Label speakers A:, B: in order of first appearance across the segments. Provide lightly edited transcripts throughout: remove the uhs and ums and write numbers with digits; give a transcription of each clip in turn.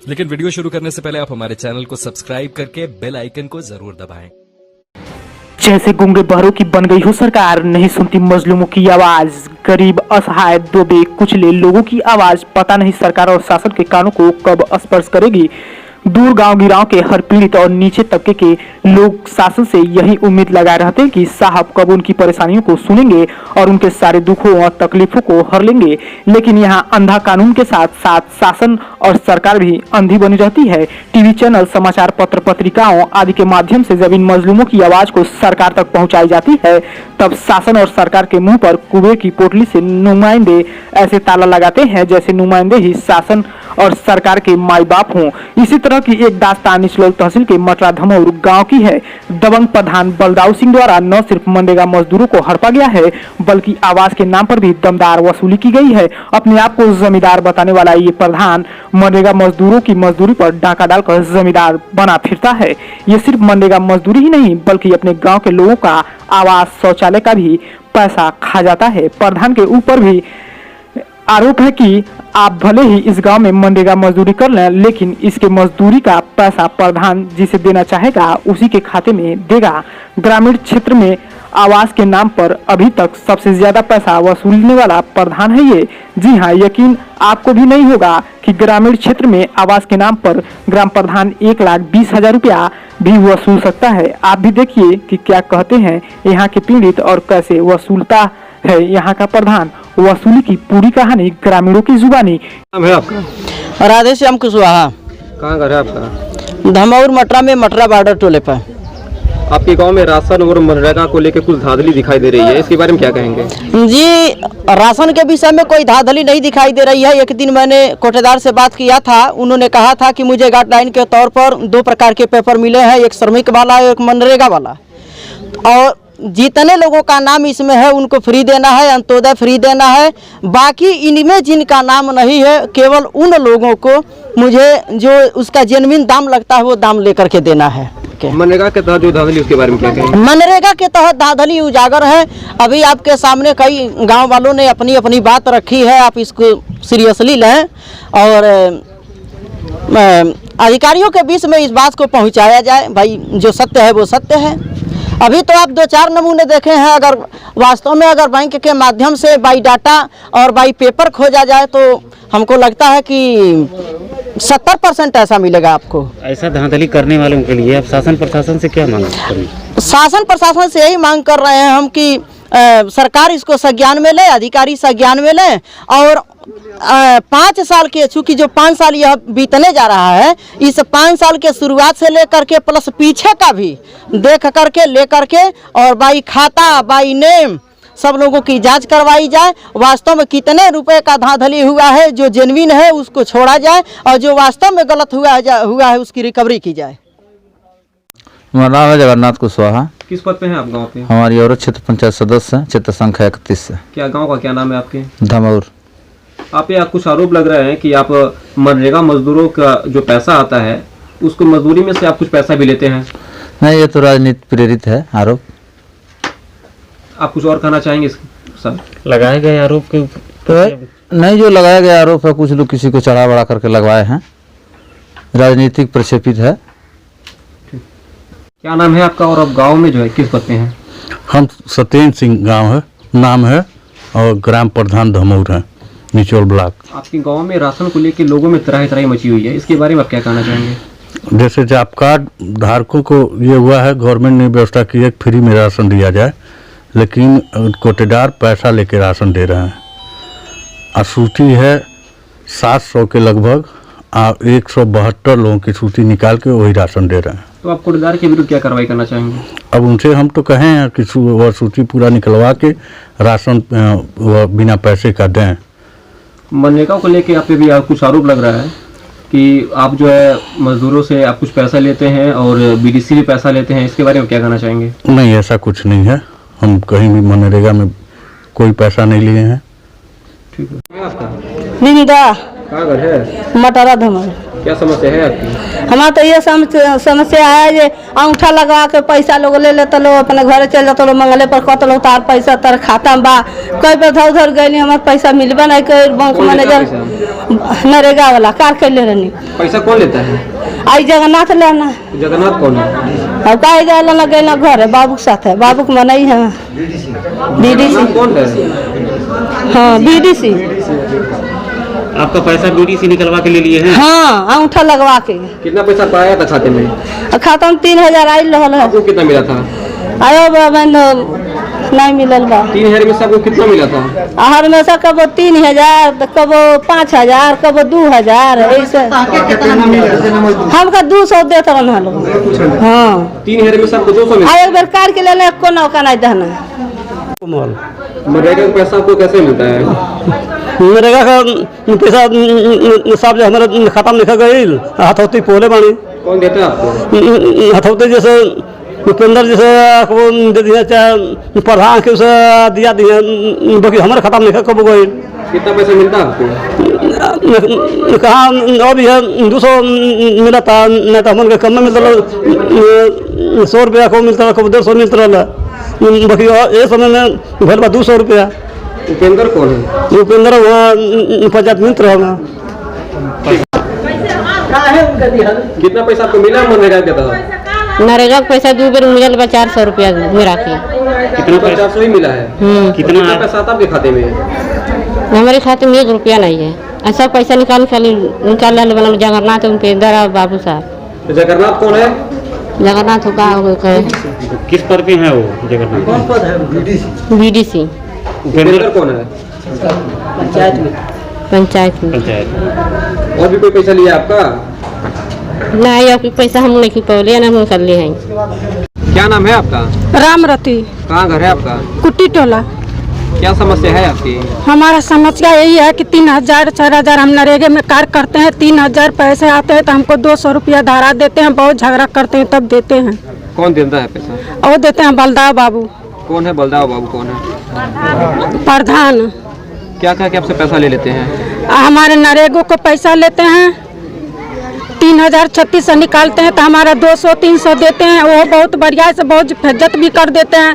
A: लेकिन वीडियो शुरू करने से पहले आप हमारे चैनल को सब्सक्राइब करके बेल आइकन को जरूर दबाएं।
B: जैसे गूंगे बहरों की बन गई हो सरकार, नहीं सुनती मजलूमों की आवाज, गरीब असहाय दोबे कुचले लोगों की आवाज, पता नहीं सरकार और शासन के कानों को कब स्पर्श करेगी। दूर गांव गिराव के हर पीड़ित और नीचे तबके के लोग शासन से यही उम्मीद लगाए रहते हैं कि साहब कब उनकी परेशानियों को सुनेंगे और उनके सारे दुखों और तकलीफों को हर लेंगे। लेकिन यहाँ अंधा कानून के साथ साथ शासन और सरकार भी अंधी बनी रहती है। टीवी चैनल, समाचार पत्र, पत्रिकाओं आदि के माध्यम से जब इन मजलूमों की आवाज को सरकार तक पहुँचाई जाती है, तब शासन और सरकार के मुँह पर कुबेर की पोटली से नुमाइंदे ऐसे ताला लगाते हैं जैसे नुमाइंदे ही शासन और सरकार के माई बाप हों। इसी तरह की एक दास्तान निचलौल तहसील के मटरा धमौर गांव की है। दबंग प्रधान बलदाऊ सिंह द्वारा न सिर्फ मनरेगा मजदूरों को हड़पा गया है, बल्कि आवास के नाम पर भी दमदार वसूली की गई है। अपने आप को जमींदार बताने वाला ये प्रधान मनरेगा मजदूरों की मजदूरी पर डाका डालकर जमींदार बना फिरता है। ये सिर्फ मनरेगा मजदूरी ही नहीं, बल्कि अपने गाँव के लोगों का आवास, शौचालय का भी पैसा खा जाता है। प्रधान के ऊपर भी आरोप है कि आप भले ही इस गांव में मनरेगा मजदूरी कर लें, लेकिन इसके मजदूरी का पैसा प्रधान जिसे देना चाहेगा उसी के खाते में देगा। ग्रामीण क्षेत्र में आवास के नाम पर अभी तक सबसे ज्यादा पैसा वसूलने वाला प्रधान है ये। जी हाँ, यकीन आपको भी नहीं होगा कि ग्रामीण क्षेत्र में आवास के नाम पर ग्राम प्रधान 1,20,000 रुपया भी वसूल सकता है। आप भी देखिए कि क्या कहते हैं यहाँ के पीड़ित और कैसे वसूलता है यहाँ का प्रधान। वसूली की पूरी कहानी ग्रामीणों की जुबानी।
C: नाम है आपका?
D: राधे श्याम कुशवाहा।
C: कहाँ घर है आपका?
D: धमौर मटरा में, मटरा बॉर्डर टोले पर।
C: आपके गांव में राशन और मनरेगा को लेकर कुछ धांधली दिखाई दे रही है, इसके बारे में क्या कहेंगे?
D: जी, राशन के विषय में कोई धांधली नहीं दिखाई दे रही है। एक दिन मैंने कोटेदार से बात किया था, उन्होंने कहा था कि मुझे गाइडलाइन के तौर पर 2 प्रकार के पेपर मिले हैं, एक श्रमिक वाला और एक मनरेगा वाला, और जितने लोगों का नाम इसमें है उनको फ्री देना है, अंत्योदय फ्री देना है। बाकी इनमें जिनका नाम नहीं है, केवल उन लोगों को मुझे जो उसका जेन्युइन दाम लगता है वो दाम लेकर के देना है।
C: मनरेगा के तहत जो धांधली, उसके बारे में क्या कहेंगे?
D: मनरेगा के तहत धांधली उजागर है। अभी आपके सामने कई गांव वालों ने अपनी अपनी बात रखी है, आप इसको सीरियसली लें और अधिकारियों के बीच में इस बात को पहुंचाया जाए। भाई जो सत्य है वो सत्य है। अभी तो आप 2-4 नमूने देखे हैं। अगर वास्तव में अगर बैंक के माध्यम से बाई डाटा और बाई पेपर खोजा जाए तो हमको लगता है कि 70% ऐसा मिलेगा आपको।
E: ऐसा धांधली करने वालों के लिए आप शासन प्रशासन से क्या मांग करें?
D: शासन प्रशासन से यही मांग कर रहे हैं हम कि सरकार इसको संज्ञान में ले, अधिकारी संज्ञान में ले और 5 साल के, चूँकि जो 5 साल यह बीतने जा रहा है, इस 5 साल के शुरुआत से लेकर के प्लस पीछे का भी देख करके ले करके और बाई खाता, बाई नेम सब लोगों की जांच करवाई जाए। वास्तव में कितने रुपए का धांधली हुआ है, जो जेन्युइन है उसको छोड़ा जाए और जो वास्तव में गलत हुआ है उसकी रिकवरी की जाए।
F: हमारा नाम है जगन्नाथ कुशवाहा।
C: किस पद पे हैं आप गांव पे?
F: हमारी औरत क्षेत्र पंचायत सदस्य है, क्षेत्र संख्या 31 से।
C: क्या गांव का क्या नाम है आपके?
F: धमौर।
C: आप यहाँ कुछ आरोप लग रहे हैं कि आप मनरेगा मजदूरों का जो पैसा आता है उसको मजदूरी में से आप कुछ पैसा भी लेते हैं।
F: नहीं, ये तो राजनीति प्रेरित है आरोप।
C: आप कुछ और कहना चाहेंगे सर?
E: लगाए गए आरोप के
F: तो नहीं, जो लगाया गया आरोप है कुछ लोग किसी को चढ़ा बढ़ा करके लगवाए हैं, राजनीतिक प्रक्षेपित है।
C: क्या नाम है आपका और आप गांव में जो है किस पद पे हैं?
G: हम सत्येंद्र सिंह गांव है, नाम है, और ग्राम प्रधान धमौर है, निचोल ब्लॉक।
C: आपके गांव में राशन को लेकर लोगों में तरह मची हुई है, इसके बारे में आप क्या कहना चाहेंगे?
G: जैसे जॉब कार्ड धारकों को ये हुआ है, गवर्नमेंट ने व्यवस्था की है फ्री में राशन दिया जाए, लेकिन कोटेदार पैसा लेके राशन दे रहे हैं। और सूची है 700 के लगभग, 172 लोगों की सूची निकाल के वही राशन दे रहे हैं।
C: तो आप कोटेदार के विरुद्ध क्या कार्रवाई करना चाहेंगे?
G: अब उनसे हम तो कहें हैं कि वह सूची पूरा निकलवा के राशन बिना पैसे का दें।
C: मनरेगा को लेके आप पे भी कुछ आरोप लग रहा है कि आप जो है मजदूरों से आप कुछ पैसा लेते हैं और बीडीसी भी पैसा लेते हैं, इसके बारे में क्या कहना चाहेंगे?
G: नहीं, ऐसा कुछ नहीं है, हम कहीं भी मनरेगा में कोई पैसा नहीं लिए हैं।
C: ठीक है। आपका
D: निंदा
C: कहाँ घर है?
D: मटरा धमौर।
C: क्या समस्या है आपकी?
H: हमारा तो ये समस्या है ये अंगूठा लगवा के पैसा लोग ले लेते लोग अपने घरे चल जाते लोग मंगले पर कहते लोग तार पैसा तार खाता में बा कई पे उधर गए हमारे पैसा मिलबा नहीं कई बैंक मैनेजर नरेगा वाला कार कर ले रही।
C: पैसा कौन लेता है?
H: आई जगन्नाथ लेना।
C: जगन्नाथ कौन है?
H: अब का जाए ना गए घर है बाबू के साथ है बाबू के मनाई है बीडीसी
C: कौन है?
H: हाँ बीडीसी।
E: आपका पैसा बीडीसी निकलवा के ले लिए हैं?
H: हाँ अंगूठा लगवा के।
C: कितना पैसा पाया था खाते में?
H: खाता में 3000 आई रहा है।
C: आपको कितना मिला था?
H: आयो बाबा नहीं मिलल बा।
C: 3000 में से आपको कितना मिला था?
H: हर में से कबो 3000 कबो 5000 कबो 2000 ऐसे हमका 200 देते रहना लोग। हाँ
C: 3000 में से आपको 200 मिला?
H: एक बेर कार के लेने को नौका नहीं देना।
C: मनरेगा का पैसा आपको कैसे मिलता है?
I: मनरेगा का पैसा साहब जो हमारे खाता में लिखा गई हथौती पोले बानी।
C: कौन देता है आपको?
I: हथौती जैसे उपेंद्र जैसे वो दे दिया चाहे प्रधान के उसे दिया दिया बाकी हमारे खाता में लिखा कब गई।
C: कितना पैसा मिलता है आपको?
I: कहाँ अभी है 200 मिला था नहीं तो हमारे कम में मिलता 100 रुपया को मिलता कब 150 मिलता रहा बाकी ये समय में भर बा 200 रुपया।
C: उपेंद्र कौन है?
I: उपेंद्र वहाँ पंचायत मित्र होगा।
C: कितना पैसा आपको मिला मनरेगा के तहत?
H: नरेगा पैसा 2 बेर मिलल बा 400 रुपया मेरा के।
C: कितना पैसा? 400 ही मिला है। कितना पैसा आता आपके खाते में?
H: हमारे खाते में 1 रुपया नहीं है। ऐसा पैसा निकाल बना जगन्नाथ उपेंद्र बाबू साहब।
C: तो जगन्नाथ कौन है?
H: जगन्नाथ का
E: किस पद पे है वो जगन्नाथ?
I: कौन पद है?
H: बीडीसी।
C: उपेंद्र कौन है?
H: पंचायत में।
C: और भी कोई पैसा लिया आपका?
H: नहीं अब पैसा हम नहीं पौले ना हम कर लिए हैं।
C: क्या नाम है आपका?
J: रामरती।
C: कहाँ घर है आपका?
J: कुट्टी टोला।
C: क्या समस्या है आपकी?
J: हमारा समस्या यही है कि 3000 4000 हम नरेगा में कार्य करते हैं 3000 पैसे आते हैं तो हमको 200 रुपया धारा देते हैं बहुत झगड़ा करते हैं तब देते हैं।
C: कौन देता है पैसा?
J: और देते हैं बलदाव बाबू।
C: कौन है बलदाव बाबू? कौन है?
J: प्रधान।
C: क्या क्या आपसे पैसा ले लेते हैं?
J: हमारे नरेगा को पैसा लेते हैं 3036 निकालते हैं तो हमारा 200 300 देते हैं वो बहुत बढ़िया से बहुत फज्जत भी कर देते हैं।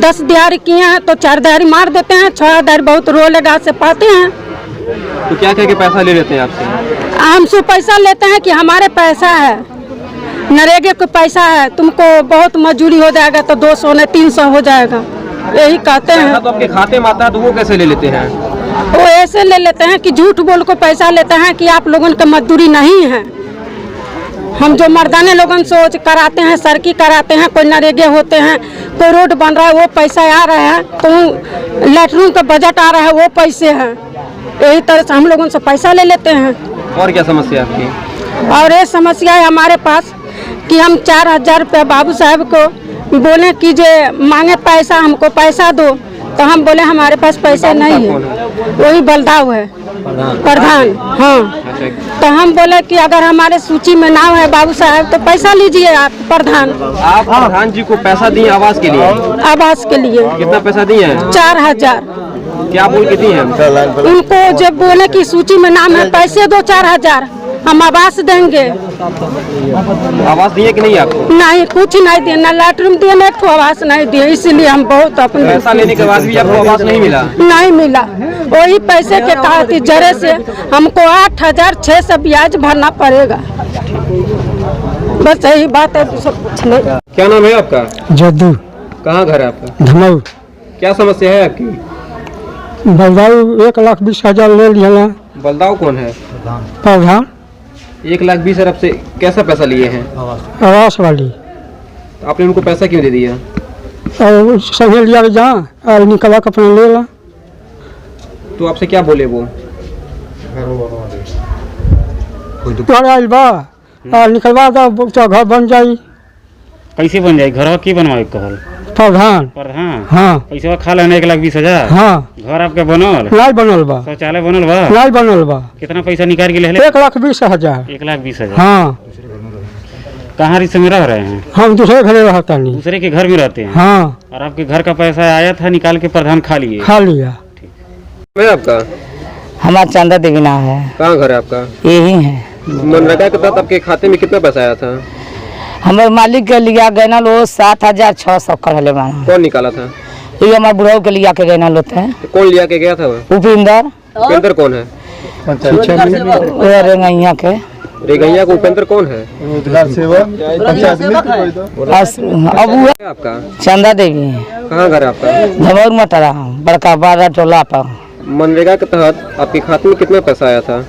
J: 10 दिहाड़ी किए हैं तो 4 दिहाड़ी मार देते हैं 6 दिहाड़ी बहुत रो लगा से पाते हैं।
C: तो क्या क्या के पैसा ले लेते हैं आपसे?
J: हमसे पैसा लेते हैं कि हमारे पैसा है नरेगा को पैसा है तुमको बहुत मजदूरी हो जाएगा तो 200 नहीं 300 हो जाएगा यही कहते हैं।
C: तो आपके खाते में आता है तो वो कैसे ले लेते हैं?
J: वो ऐसे ले लेते हैं कि झूठ बोल को पैसा लेते हैं कि आप लोगों का मजदूरी नहीं है। हम जो मर्दाने लोगन सोच कराते हैं सड़की कराते हैं कोई नरेगे होते हैं कोई रोड बन रहा है वो पैसा आ रहा है कोई लेटरिन का बजट आ रहा है वो पैसे हैं यही तरह से हम लोगों से पैसा ले लेते हैं।
C: और क्या समस्या आपकी?
J: और ये समस्या है हमारे पास कि हम 4000 रुपया बाबू साहब को बोले कि जे मांगे पैसा हमको पैसा दो तो हम बोले हमारे पास पैसे नहीं है। वही बलदाव है प्रधान। हाँ तो हम बोले कि अगर हमारे सूची में नाम है बाबू साहब तो पैसा लीजिए आप प्रधान।
C: आप प्रधान जी को पैसा दिए आवास के लिए?
J: आवास के लिए।
C: कितना पैसा दिए हैं?
J: 4000।
C: क्या बोल के दिए हैं?
J: उनको जब बोले कि सूची में नाम है पैसे दो 4000 हम आवास देंगे।
C: आवास दिए कि नहीं आपको?
J: नहीं कुछ नहीं दिए ना लैटरिन दिए ना को आवास नहीं दिए इसलिए हम बहुत अपने
C: पैसा लेने के बाद भी आपको आवास नहीं मिला?
J: नहीं मिला। वही पैसे के खातिर जरे से हमको 8600 ब्याज भरना पड़ेगा। बस यही बात है सब कुछ नहीं।
C: क्या नाम है आपका?
I: जद्दू।
C: कहाँ घर है आपका?
I: धमऊ।
C: क्या समस्या है आपकी?
I: बलदाऊ 1,20,000 ले लिया।
C: बलदाव कौन है?
I: प्रधान।
C: 1,20,000 से कैसा पैसा लिए हैं?
I: आवास वाली।
C: तो आपने उनको पैसा क्यों दे दिया?
I: और सभी लिया के जा और निकलवा के अपना ले ला।
C: तो आपसे क्या बोले वो?
I: आइल बा और निकलवा दो तो घर बन जाई।
E: कैसे बन जाए घर की बनवाए कहल?
I: प्रधान। हाँ
E: पैसा खा लेना 1,20,000।
I: हाँ
E: घर आपके बनल?
I: नहीं बनल बा।
E: शौचालय बनल बा?
I: नहीं बनल बा।
E: कितना पैसा निकाल के ले?
I: 1,20,000।
E: 1,20,000।
I: हाँ
E: कहाँ रिश्ते में रह रहे हैं?
I: हम दूसरे घर रहता नहीं।
E: दूसरे के घर में रहते हैं?
I: हाँ।
E: और आपके घर का पैसा आया था निकाल के प्रधान खा लिए?
I: खा लिया।
C: मैं आपका?
D: हमारा चंदा देवी नाम है।
C: कहाँ घर है आपका?
D: यही है।
C: मनरेगा के तहत आपके खाते में कितना पैसा आया था?
H: हमारे मालिक के लिया गैना लो 7,600 कर
C: कौन निकाला था?
H: ये हमारे बुढ़ाओ के लिया के गैना लोते हैं।
C: तो कौन लिया के गया था?
H: उपेंद्र।
C: उपेंद्र कौन है?
H: रेंगैया के।
C: रेंगैया को उपेंद्र कौन है?
H: अब वो
C: आपका
H: चंदा देवी।
C: कहाँ घर है आपका?
H: धमौर मटरा बड़का बारा टोला पर।
C: मनरेगा के तहत आपके खाते में कितना पैसा आया था?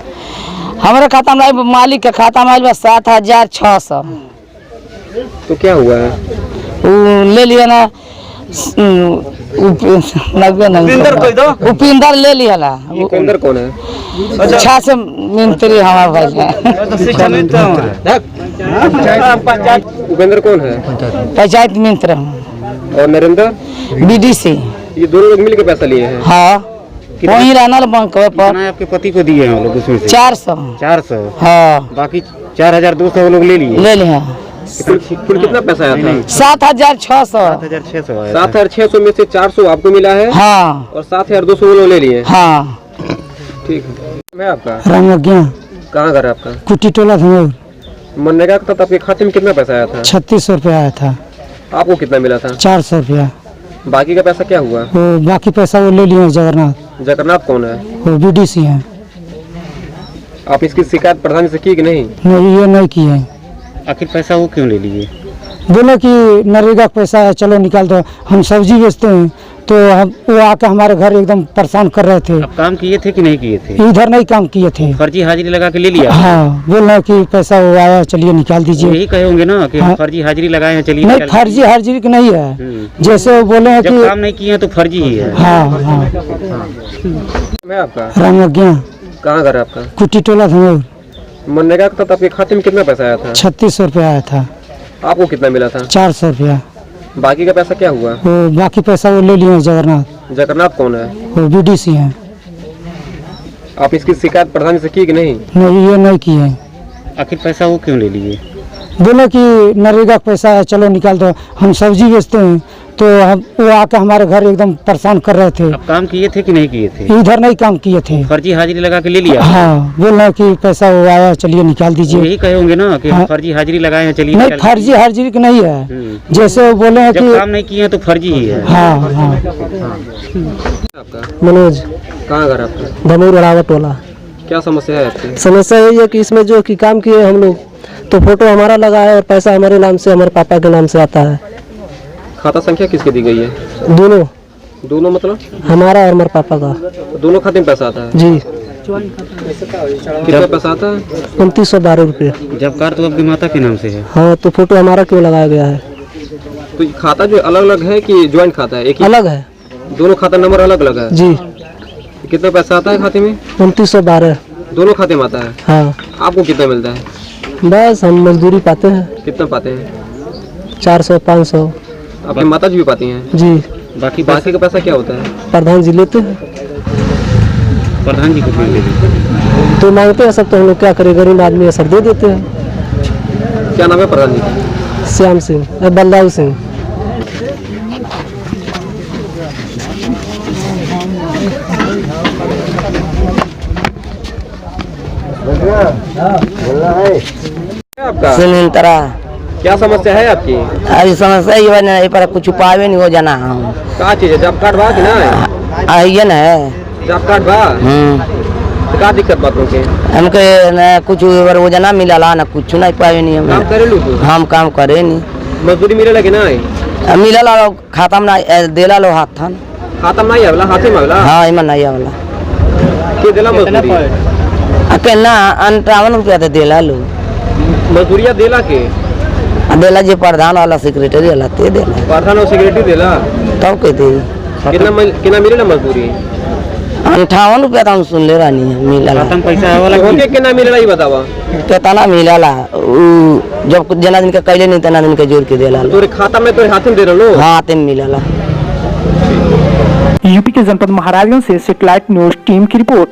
H: हमारे खाता में मालिक के खाता में 7,600।
C: तो क्या हुआ है?
H: वो ले लिया ना उपिंदर ले लिया ना।
C: उपेंद्र कौन है?
H: अच्छा से मिंत्री हमारे भाई है।
C: उपेंद्र कौन है?
H: पंचायत मित्र
C: और नरेंद्र
H: बीडीसी।
C: ये दोनों लोग मिलकर पैसा लिए हैं?
H: हाँ वही रहना बैंक पर।
E: आपके पति को दिए हैं वो लोग उसमें से?
H: 400।
E: 400।
H: हाँ
E: बाकी 4,200 वो लोग ले लिए।
H: ले लिया।
C: कुल कितना पैसा आया था?
H: 7,600।
E: 7,600 आया।
C: 7,600 में से 400 आपको मिला है?
H: हाँ।
C: और 7,200 वो लोग ले लिए?
H: हाँ।
C: ठीक है। आपका
B: रंगज्ञा
C: कहाँ घर है आपका?
B: कुटी टोला धमौर।
C: मनरेगा के तहत आपके खाते में कितना पैसा आया था?
B: 3600 रुपया आया था।
C: आपको कितना मिला था?
B: 400 रुपया।
C: बाकी का पैसा क्या हुआ?
B: वो बाकी पैसा वो ले लिए जगन्नाथ।
C: जगन्नाथ कौन है?
B: वो बीडीसी है।
C: आप इसकी शिकायत प्रधान से की कि नहीं?
B: नहीं ये नहीं की है।
E: आखिर पैसा वो क्यों ले लिए?
B: बोले कि नरेगा का पैसा है चलो निकाल दो। हम सब्जी बेचते हैं तो हम वो आके हमारे घर एकदम परेशान कर रहे थे।
E: आप काम किए थे कि नहीं किए थे?
B: इधर नहीं काम किए थे।
E: फर्जी हाजिरी लगा के ले लिया?
B: हाँ बोल रहे कि पैसा वो आया चलिए निकाल दीजिए।
E: यही कहे होंगे ना कि
B: हाँ।
E: फर्जी हाजिरी लगाए हैं चलिए
B: नहीं
E: निकाल
B: फर्जी हाजिरी की नहीं है। जैसे वो बोले हैं
E: जब
B: कि
E: काम नहीं किए हैं तो फर्जी ही है।
B: हाँ हाँ।
C: मैं आपका
B: रंगज्ञा
C: कहाँ घर है आपका?
B: कुटी टोला धमौर।
C: मनरेगा के तहत आपके खाते में कितना पैसा आया था?
B: 3600 रुपया आया था।
C: आपको कितना मिला था?
B: 400 रुपया।
C: बाकी का पैसा क्या हुआ?
B: वो बाकी पैसा वो ले लिए जगन्नाथ।
C: जगन्नाथ कौन है?
B: वो बीडीसी है।
C: आप इसकी शिकायत प्रधान से की कि नहीं?
B: नहीं ये नहीं की है।
E: आखिर पैसा वो क्यों ले लिए?
B: बोले कि नरेगा का पैसा है चलो निकाल दो। हम सब्जी बेचते हैं तो हम वो आके हमारे घर एकदम परेशान कर रहे थे।
E: आप काम किए थे कि नहीं किए थे?
B: इधर नहीं काम किए थे।
E: फर्जी हाजिरी लगा के ले लिया?
B: हाँ बोल रहे कि पैसा वो आया चलिए निकाल दीजिए।
E: यही कहे होंगे ना कि
B: हाँ।
E: फर्जी हाजिरी लगाए हैं चलिए
B: नहीं
E: निकाल
B: फर्जी हाजिरी की नहीं है। जैसे वो बोले हैं
E: जब
B: कि
E: काम नहीं किए हैं तो फर्जी ही है।
B: हाँ हाँ।
C: आपका
B: मनोज
C: कहाँ घर है आपका?
B: धमौर अड़ावा टोला।
C: क्या समस्या है आपकी?
B: समस्या यही है कि इसमें जो कि काम किए हम लोग तो फोटो हमारा लगा है और पैसा हमारे नाम से हमारे पापा के नाम से आता है।
C: खाता संख्या किसकी दी गई है?
B: दोनों
C: मतलब
B: हमारा और हमारे पापा का।
C: तो दोनों खाते में पैसा आता है?
B: जी।
C: कितना पैसा आता है?
B: 2912 रुपये।
E: जब कार तो आपकी माता के नाम से है?
B: हाँ तो फोटो हमारा क्यों लगाया गया है?
C: तो ये खाता जो अलग अलग है कि ज्वाइंट खाता है? एक ही
B: अलग है।
C: दोनों खाता नंबर अलग अलग है?
B: जी।
C: कितना पैसा आता है खाते में?
B: 2912।
C: दोनों खाते में आता है?
B: हाँ।
C: आपको कितना मिलता है?
B: बस हम मजदूरी पाते हैं।
C: कितना पाते हैं?
B: 400-500।
C: आपकी माता जी भी पाती हैं?
B: जी।
C: बाकी का पैसा क्या होता है?
B: प्रधान जी लेते हैं।
E: प्रधान जी को क्यों ले लिए?
B: तो मांगते हैं सब तो हम लोग क्या करें गरीब आदमी है सब दे देते हैं।
C: क्या नाम है प्रधान जी का?
B: श्याम सिंह बलदाऊ सिंह।
C: आपका
H: सुनील तरा
C: क्या समस्या है आपकी?
H: आज समस्या ये बना ये पर कुछ पावे नहीं हो जाना हम
C: क्या चीज है? जॉब कार्ड बा कि ना?
H: आइए ना
C: जॉब कार्ड बा? तो क्या दिक्कत बात होके?
H: हमके न कुछ वो जना मिला ना कुछ नहीं पावे नहीं
C: काम करे लू तू?
H: हम काम करे नहीं।
C: मजदूरी मिले कि ना?
H: मिला खाता में ना देला लो हाथ था
C: खाता में नहीं आवला? हाथे में आवला?
H: हाँ इमन नहीं आवला
C: के देला मजदूरी?
H: अकेला 58 रुपया तो देला लो।
C: मजदूरिया देला के?
H: देला जे प्रधान वाला सेक्रेटरी वाला ते देला।
C: प्रधान और सेक्रेटरी देला?
H: तब के दे
C: कितना मिलेला मजदूरी?
H: 58 रुपया तो हम सुन ले रानी मिला
E: पैसा वाला
C: होके कितना मिलेला ये बतावा?
H: कितना मिला जब जना दिन का कैले नहीं तना दिन का जोड़ के देला
C: तोरे खाता में तोरे हाथ में दे रहो?
H: हाँ हाथ में मिला।
B: यूपी के जनपद महाराजगंज से सैटेलाइट न्यूज टीम की रिपोर्ट।